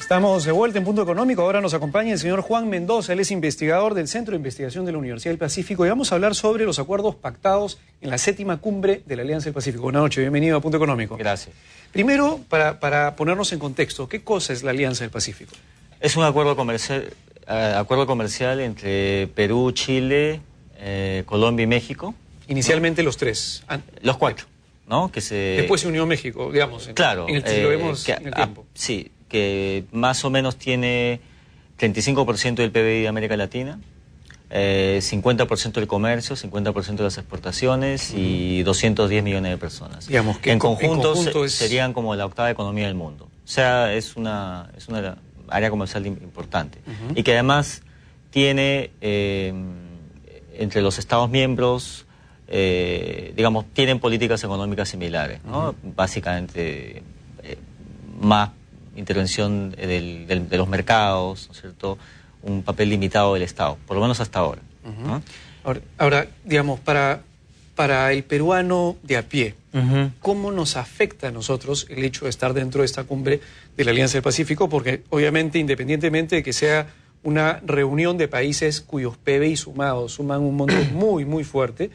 Estamos de vuelta en Punto Económico. Ahora nos acompaña el señor Juan Mendoza. Él es investigador del Centro de Investigación de la Universidad del Pacífico y vamos a hablar sobre los acuerdos pactados en la 7ª cumbre de la Alianza del Pacífico. Buenas noches, bienvenido a Punto Económico. Gracias. Primero, para ponernos en contexto, ¿qué cosa es la Alianza del Pacífico? Es un acuerdo comercial entre Perú, Chile, Colombia y México. Inicialmente, ¿no? Los tres. Los cuatro, ¿no? Después se unió México, digamos. Claro. Si lo vemos en el tiempo. Sí, que más o menos tiene 35% del PBI de América Latina, 50% del comercio, 50% de las exportaciones y 210 millones de personas. Digamos que en conjunto serían como la 8ª economía del mundo. O sea, es una área comercial importante. Y que además tiene, entre los Estados miembros, digamos, tienen políticas económicas similares, ¿no? Básicamente, más intervención de los mercados, ¿no es cierto? Un papel limitado del Estado, por lo menos hasta ahora. ¿No? Ahora, digamos, para el peruano de a pie, ¿cómo nos afecta a nosotros el hecho de estar dentro de esta cumbre de la Alianza del Pacífico? Porque obviamente, independientemente de que sea una reunión de países cuyos PBI suman un monto muy, muy fuerte,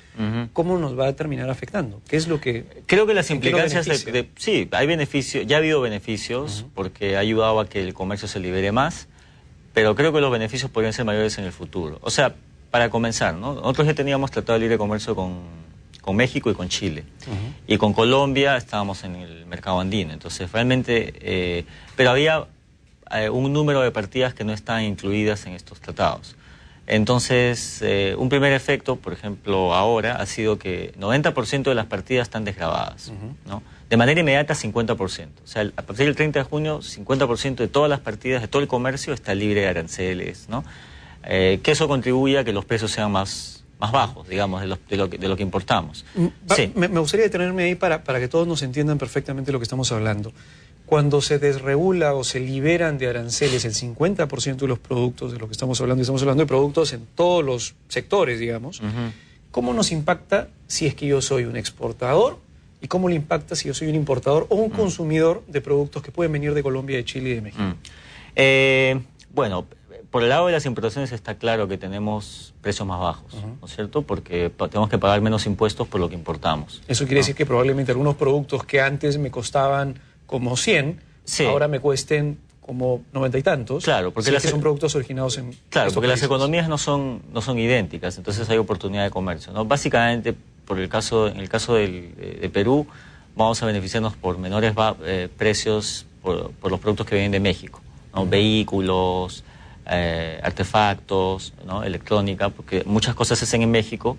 ¿cómo nos va a terminar afectando? ¿Qué es lo que...? Creo que las implicancias sí, hay beneficios, ya ha habido beneficios porque ha ayudado a que el comercio se libere más, pero creo que los beneficios podrían ser mayores en el futuro. O sea, para comenzar, ¿no? Nosotros ya teníamos tratado de libre comercio con México y con Chile. Y con Colombia estábamos en el mercado andino. Entonces, realmente... pero había un número de partidas que no están incluidas en estos tratados. Entonces, un primer efecto, por ejemplo, ahora, ha sido que 90% de las partidas están desgravadas, ¿no? De manera inmediata, 50%. O sea, a partir del 30 de junio, 50% de todas las partidas, de todo el comercio, está libre de aranceles, ¿no? Que eso contribuye a que los precios sean más bajos, digamos, de lo que importamos. Sí. Me gustaría detenerme ahí para que todos nos entiendan perfectamente lo que estamos hablando. Cuando se desregula o se liberan de aranceles el 50% de los productos de lo que estamos hablando de productos en todos los sectores, digamos, ¿cómo nos impacta si es que yo soy un exportador? ¿Y cómo le impacta si yo soy un importador o un consumidor de productos que pueden venir de Colombia, de Chile y de México? Bueno, por el lado de las importaciones está claro que tenemos precios más bajos, ¿no es cierto? Porque tenemos que pagar menos impuestos por lo que importamos. Eso quiere decir que probablemente algunos productos que antes me costaban como 100, ahora me cuesten como 90 y tantos. Claro, porque son productos originados en Claro, porque países. Las economías no son idénticas, entonces hay oportunidad de comercio, ¿no? Básicamente, en el caso de Perú, vamos a beneficiarnos por menores precios por los productos que vienen de México, ¿no? Vehículos, artefactos, ¿no? Electrónica, porque muchas cosas se hacen en México,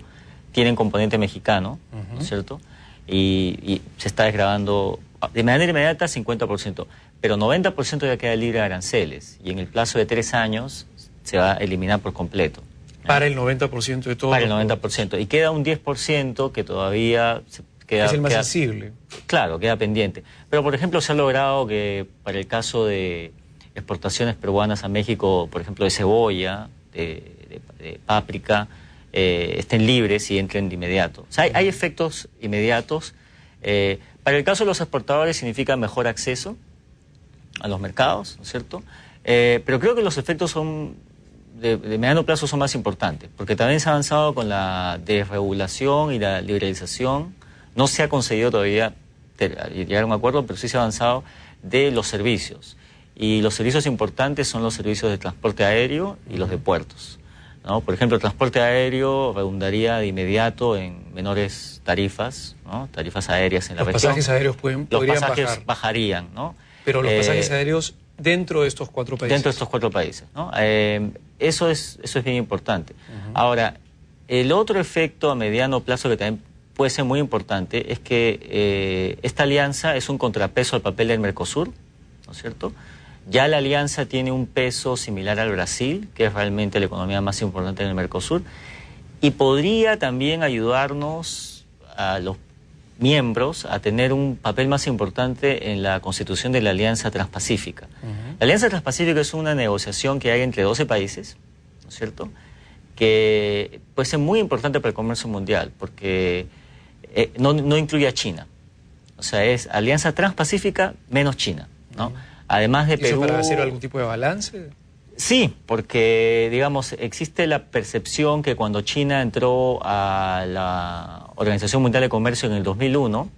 tienen componente mexicano, ¿no es cierto? Y se está desgravando de manera inmediata 50%, pero 90% ya queda libre de aranceles y en el plazo de 3 años se va a eliminar por completo. Para el 90% de todo. Para el 90%. Y queda un 10% que todavía queda... Es el más sensible. Claro, queda pendiente. Pero, por ejemplo, se ha logrado que para el caso de exportaciones peruanas a México, por ejemplo, de cebolla, de páprica, estén libres y entren de inmediato. O sea, hay efectos inmediatos. Para el caso de los exportadores significa mejor acceso a los mercados, ¿no es cierto? Pero creo que los efectos de mediano plazo son más importantes, porque también se ha avanzado con la desregulación y la liberalización. No se ha conseguido todavía llegar a un acuerdo, pero sí se ha avanzado de los servicios. Y los servicios importantes son los servicios de transporte aéreo y los de puertos, ¿no? Por ejemplo, el transporte aéreo redundaría de inmediato en menores tarifas, ¿no? Tarifas aéreas en la región. Los pasajes aéreos podrían bajar. Bajarían, ¿no? Pero los pasajes aéreos dentro de estos 4 países. Dentro de estos 4 países, ¿no? Eso es bien importante. Ahora, el otro efecto a mediano plazo que también puede ser muy importante es que esta alianza es un contrapeso al papel del Mercosur, ¿no es cierto? Ya la alianza tiene un peso similar al Brasil, que es realmente la economía más importante en el Mercosur, y podría también ayudarnos a los miembros a tener un papel más importante en la constitución de la Alianza Transpacífica. La Alianza Transpacífica es una negociación que hay entre 12 países, ¿no es cierto?, que puede ser muy importante para el comercio mundial, porque no incluye a China. O sea, es Alianza Transpacífica menos China, ¿no? Además de ¿Y eso Perú... para hacer algún tipo de balance? Sí, porque, digamos, existe la percepción que cuando China entró a la Organización Mundial de Comercio en el 2001,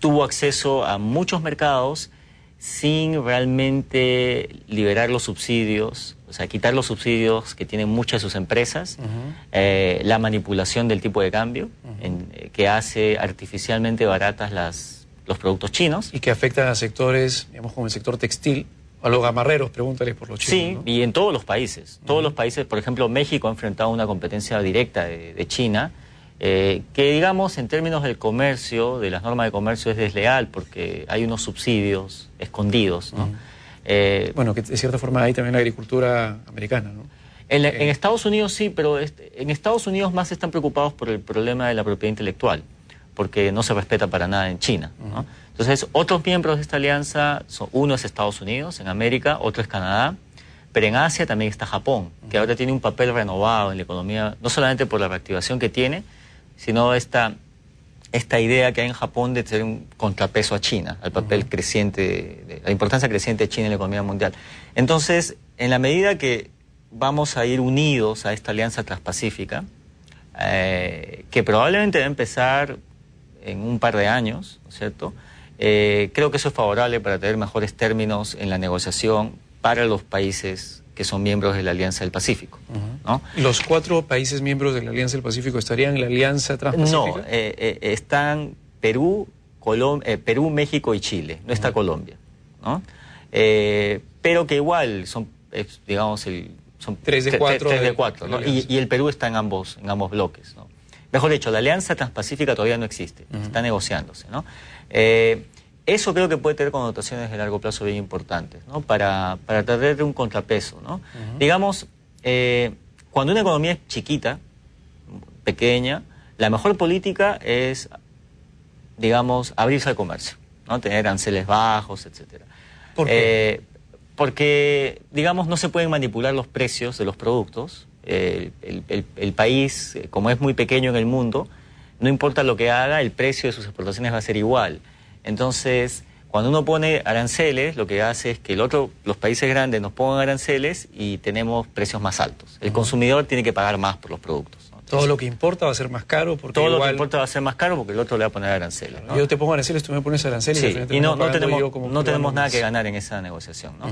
tuvo acceso a muchos mercados sin realmente liberar los subsidios, o sea, quitar los subsidios que tienen muchas de sus empresas, la manipulación del tipo de cambio, que hace artificialmente baratas los productos chinos. Y que afectan a sectores, digamos, como el sector textil, a los gamarreros, pregúntales por los chinos. Sí, ¿no? y en todos los países. Todos los países, por ejemplo, México ha enfrentado una competencia directa de China, que digamos en términos del comercio, de las normas de comercio, es desleal porque hay unos subsidios escondidos, ¿no? Bueno, que de cierta forma hay también la agricultura americana, ¿no? En Estados Unidos sí, pero en Estados Unidos más están preocupados por el problema de la propiedad intelectual, porque no se respeta para nada en China, ¿no? Entonces, otros miembros de esta alianza, uno es Estados Unidos, en América, otro es Canadá, pero en Asia también está Japón, que ahora tiene un papel renovado en la economía, no solamente por la reactivación que tiene, sino esta idea que hay en Japón de tener un contrapeso a China, al papel creciente, la importancia creciente de China en la economía mundial. Entonces, en la medida que vamos a ir unidos a esta alianza transpacífica, que probablemente va a empezar en un par de años, ¿no es cierto?, creo que eso es favorable para tener mejores términos en la negociación para los países que son miembros de la Alianza del Pacífico, ¿no? ¿Los 4 países miembros de la Alianza del Pacífico estarían en la Alianza Transpacífica? No, están Perú, Perú, México y Chile, no está Colombia, ¿no? Pero que igual son, digamos, son 3 de 4. 3 de 4, ¿no? Y el Perú está en ambos bloques, ¿no? Mejor dicho, la Alianza Transpacífica todavía no existe, está negociándose, ¿no? Eso creo que puede tener connotaciones de largo plazo bien importantes, ¿no? Para tratar de un contrapeso, ¿no? Digamos, cuando una economía es chiquita, pequeña, la mejor política es, digamos, abrirse al comercio, ¿no? Tener aranceles bajos, etcétera. ¿Por qué? Porque, digamos, no se pueden manipular los precios de los productos. El país, como es muy pequeño en el mundo, no importa lo que haga, el precio de sus exportaciones va a ser igual. Entonces, cuando uno pone aranceles, lo que hace es que los países grandes nos pongan aranceles y tenemos precios más altos. El consumidor tiene que pagar más por los productos, ¿no? Entonces, todo lo que importa va a ser más caro porque todo lo que importa va a ser más caro porque el otro le va a poner aranceles, ¿no? Yo te pongo aranceles, tú me pones aranceles. Sí, y no tenemos nada que ganar en esa negociación, ¿no?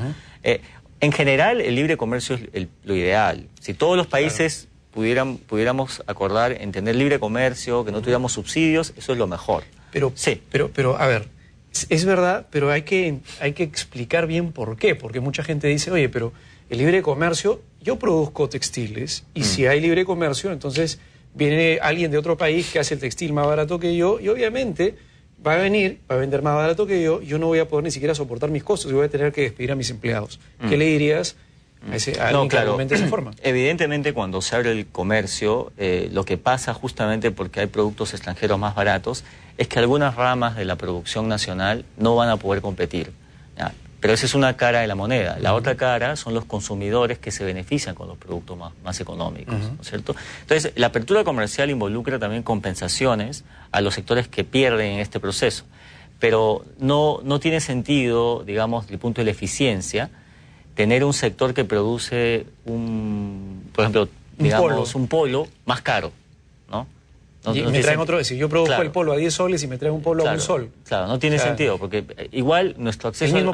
En general, el libre comercio es lo ideal. Si todos los países pudiéramos acordar en tener libre comercio, que no tuviéramos subsidios, eso es lo mejor. Pero, sí. pero a ver, es verdad, pero hay que explicar bien por qué. Porque mucha gente dice, oye, pero el libre comercio, yo produzco textiles y si hay libre comercio, entonces viene alguien de otro país que hace el textil más barato que yo y obviamente va a venir, va a vender más barato que yo no voy a poder ni siquiera soportar mis costos y voy a tener que despedir a mis empleados. ¿Qué le dirías a alguien que argumente de esa forma? Evidentemente, cuando se abre el comercio, lo que pasa justamente porque hay productos extranjeros más baratos es que algunas ramas de la producción nacional no van a poder competir, ¿ya? Pero esa es una cara de la moneda. La otra cara son los consumidores que se benefician con los productos más económicos, ¿no es cierto? Entonces, la apertura comercial involucra también compensaciones a los sectores que pierden en este proceso. Pero no tiene sentido, digamos, desde el punto de la eficiencia, tener un sector que produce por ejemplo, digamos, un polo más caro, ¿no? Y me traen otro, si yo produzco el polo a 10 soles y me traen un polo a 1 sol. Claro, no tiene sentido, porque igual nuestro acceso el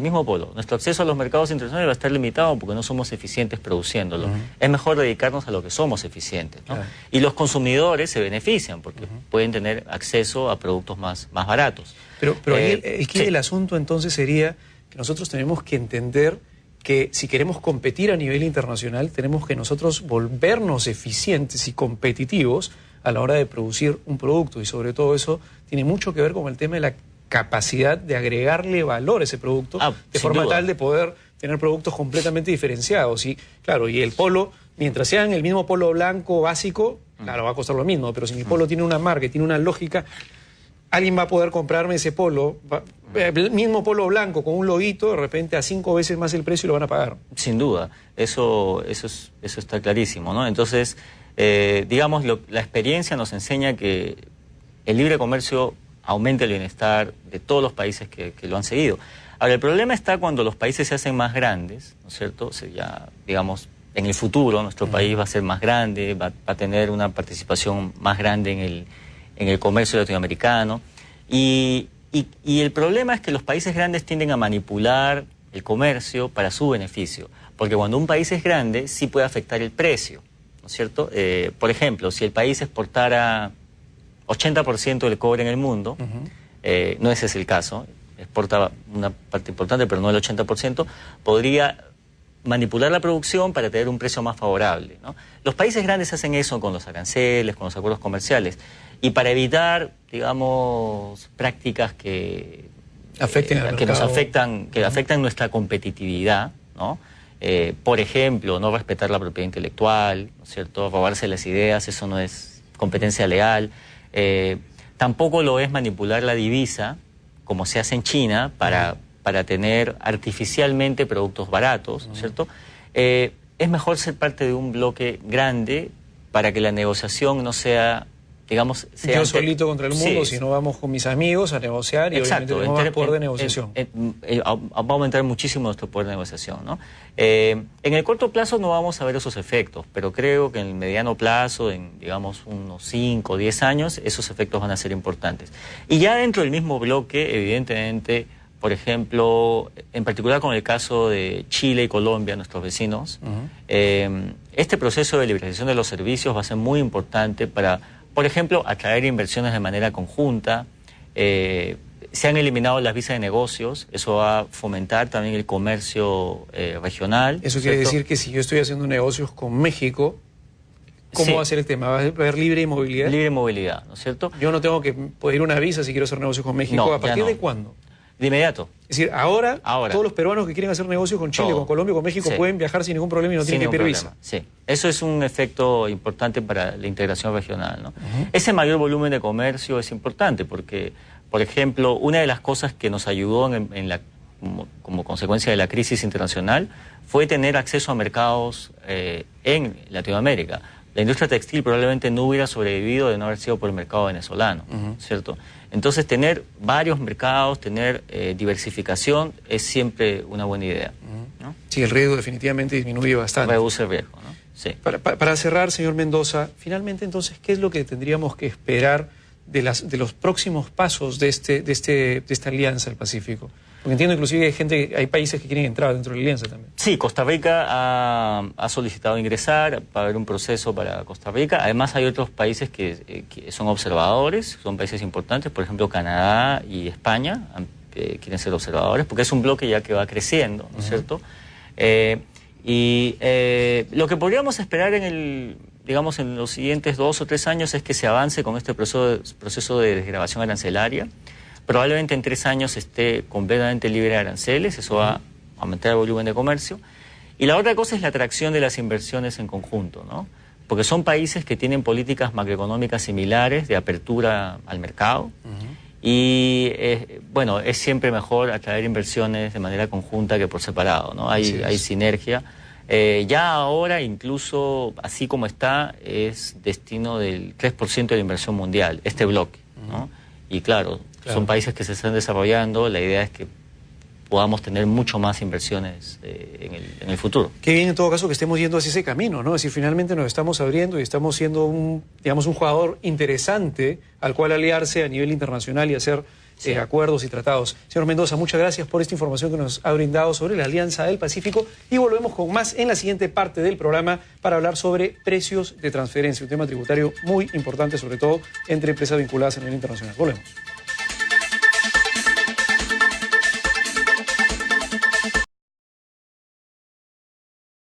mismo polo, nuestro acceso a los mercados internacionales va a estar limitado porque no somos eficientes produciéndolo. Es mejor dedicarnos a lo que somos eficientes, ¿no? Y los consumidores se benefician porque pueden tener acceso a productos más baratos. Pero ahí el asunto entonces sería que nosotros tenemos que entender que si queremos competir a nivel internacional, tenemos que nosotros volvernos eficientes y competitivos a la hora de producir un producto, y sobre todo eso tiene mucho que ver con el tema de la capacidad de agregarle valor a ese producto, de forma tal de poder tener productos completamente diferenciados. Y claro, y el polo, mientras sean el mismo polo blanco básico, claro, va a costar lo mismo, pero si mi polo tiene una marca, tiene una lógica, alguien va a poder comprarme ese polo, el mismo polo blanco con un loguito, de repente a 5 veces más el precio y lo van a pagar. Sin duda, eso está clarísimo, ¿no? Entonces, digamos, la experiencia nos enseña que el libre comercio aumente el bienestar de todos los países que lo han seguido. Ahora, el problema está cuando los países se hacen más grandes, ¿no es cierto? O sea, ya, digamos, en el futuro nuestro país va a ser más grande, va a tener una participación más grande en el comercio latinoamericano. Y el problema es que los países grandes tienden a manipular el comercio para su beneficio. Porque cuando un país es grande, sí puede afectar el precio, ¿no es cierto? Por ejemplo, si el país exportara 80% del cobre en el mundo, no ese es el caso, exporta una parte importante, pero no el 80%, podría manipular la producción para tener un precio más favorable, ¿no? Los países grandes hacen eso con los aranceles, con los acuerdos comerciales, y para evitar, digamos, prácticas que nos afectan, que afectan nuestra competitividad, ¿no? Por ejemplo, no respetar la propiedad intelectual, ¿no es cierto? Robarse las ideas, eso no es competencia leal. Tampoco lo es manipular la divisa, como se hace en China, para tener artificialmente productos baratos, ¿no es cierto? Es mejor ser parte de un bloque grande para que la negociación no sea, digamos... Yo solito contra el mundo, si no vamos con mis amigos a negociar y exacto, obviamente tenemos más poder de negociación. Va a aumentar muchísimo nuestro poder de negociación, ¿no? En el corto plazo no vamos a ver esos efectos, pero creo que en el mediano plazo, en digamos unos 5 o 10 años, esos efectos van a ser importantes. Y ya dentro del mismo bloque, evidentemente... Por ejemplo, en particular con el caso de Chile y Colombia, nuestros vecinos, este proceso de liberalización de los servicios va a ser muy importante para, por ejemplo, atraer inversiones de manera conjunta. Se han eliminado las visas de negocios, eso va a fomentar también el comercio regional. Eso quiere decir que si yo estoy haciendo negocios con México, ¿cómo va a ser el tema? ¿Va a haber libre movilidad? Libre movilidad, ¿no es cierto? Yo no tengo que pedir una visa si quiero hacer negocios con México. No, ¿A partir de cuándo? De inmediato. Es decir, ahora todos los peruanos que quieren hacer negocios con Chile, con Colombia, con México, pueden viajar sin ningún problema y no tienen que pedir visa. Sí, eso es un efecto importante para la integración regional, ¿no? Ese mayor volumen de comercio es importante porque, por ejemplo, una de las cosas que nos ayudó como consecuencia de la crisis internacional fue tener acceso a mercados en Latinoamérica. La industria textil probablemente no hubiera sobrevivido de no haber sido por el mercado venezolano, ¿cierto? Entonces, tener varios mercados, tener diversificación es siempre una buena idea, ¿no? Sí, el riesgo definitivamente disminuye bastante. Reduce el riesgo, ¿no? Sí. Para cerrar, señor Mendoza, finalmente, entonces, ¿qué es lo que tendríamos que esperar de los próximos pasos de esta alianza del Pacífico? Porque entiendo inclusive que hay países que quieren entrar dentro de la alianza también. Sí, Costa Rica ha solicitado ingresar, va a haber un proceso para Costa Rica. Además hay otros países que son observadores, son países importantes, por ejemplo Canadá y España quieren ser observadores, porque es un bloque ya que va creciendo, ¿no es cierto? Lo que podríamos esperar en los siguientes 2 o 3 años es que se avance con este proceso de desgravación arancelaria. Probablemente en 3 años esté completamente libre de aranceles, eso va a aumentar el volumen de comercio. Y la otra cosa es la atracción de las inversiones en conjunto, ¿no? Porque son países que tienen políticas macroeconómicas similares de apertura al mercado. Y, bueno, es siempre mejor atraer inversiones de manera conjunta que por separado, ¿no? Hay sinergia. Ya ahora, incluso así como está, es destino del 3% de la inversión mundial, este bloque, ¿no? Y claro, son países que se están desarrollando, la idea es que podamos tener mucho más inversiones en el futuro. Qué bien en todo caso que estemos yendo hacia ese camino, ¿no? Es decir, finalmente nos estamos abriendo y estamos siendo un jugador interesante al cual aliarse a nivel internacional y hacer acuerdos y tratados. Señor Mendoza, muchas gracias por esta información que nos ha brindado sobre la Alianza del Pacífico y volvemos con más en la siguiente parte del programa para hablar sobre precios de transferencia, un tema tributario muy importante, sobre todo entre empresas vinculadas a nivel internacional. Volvemos.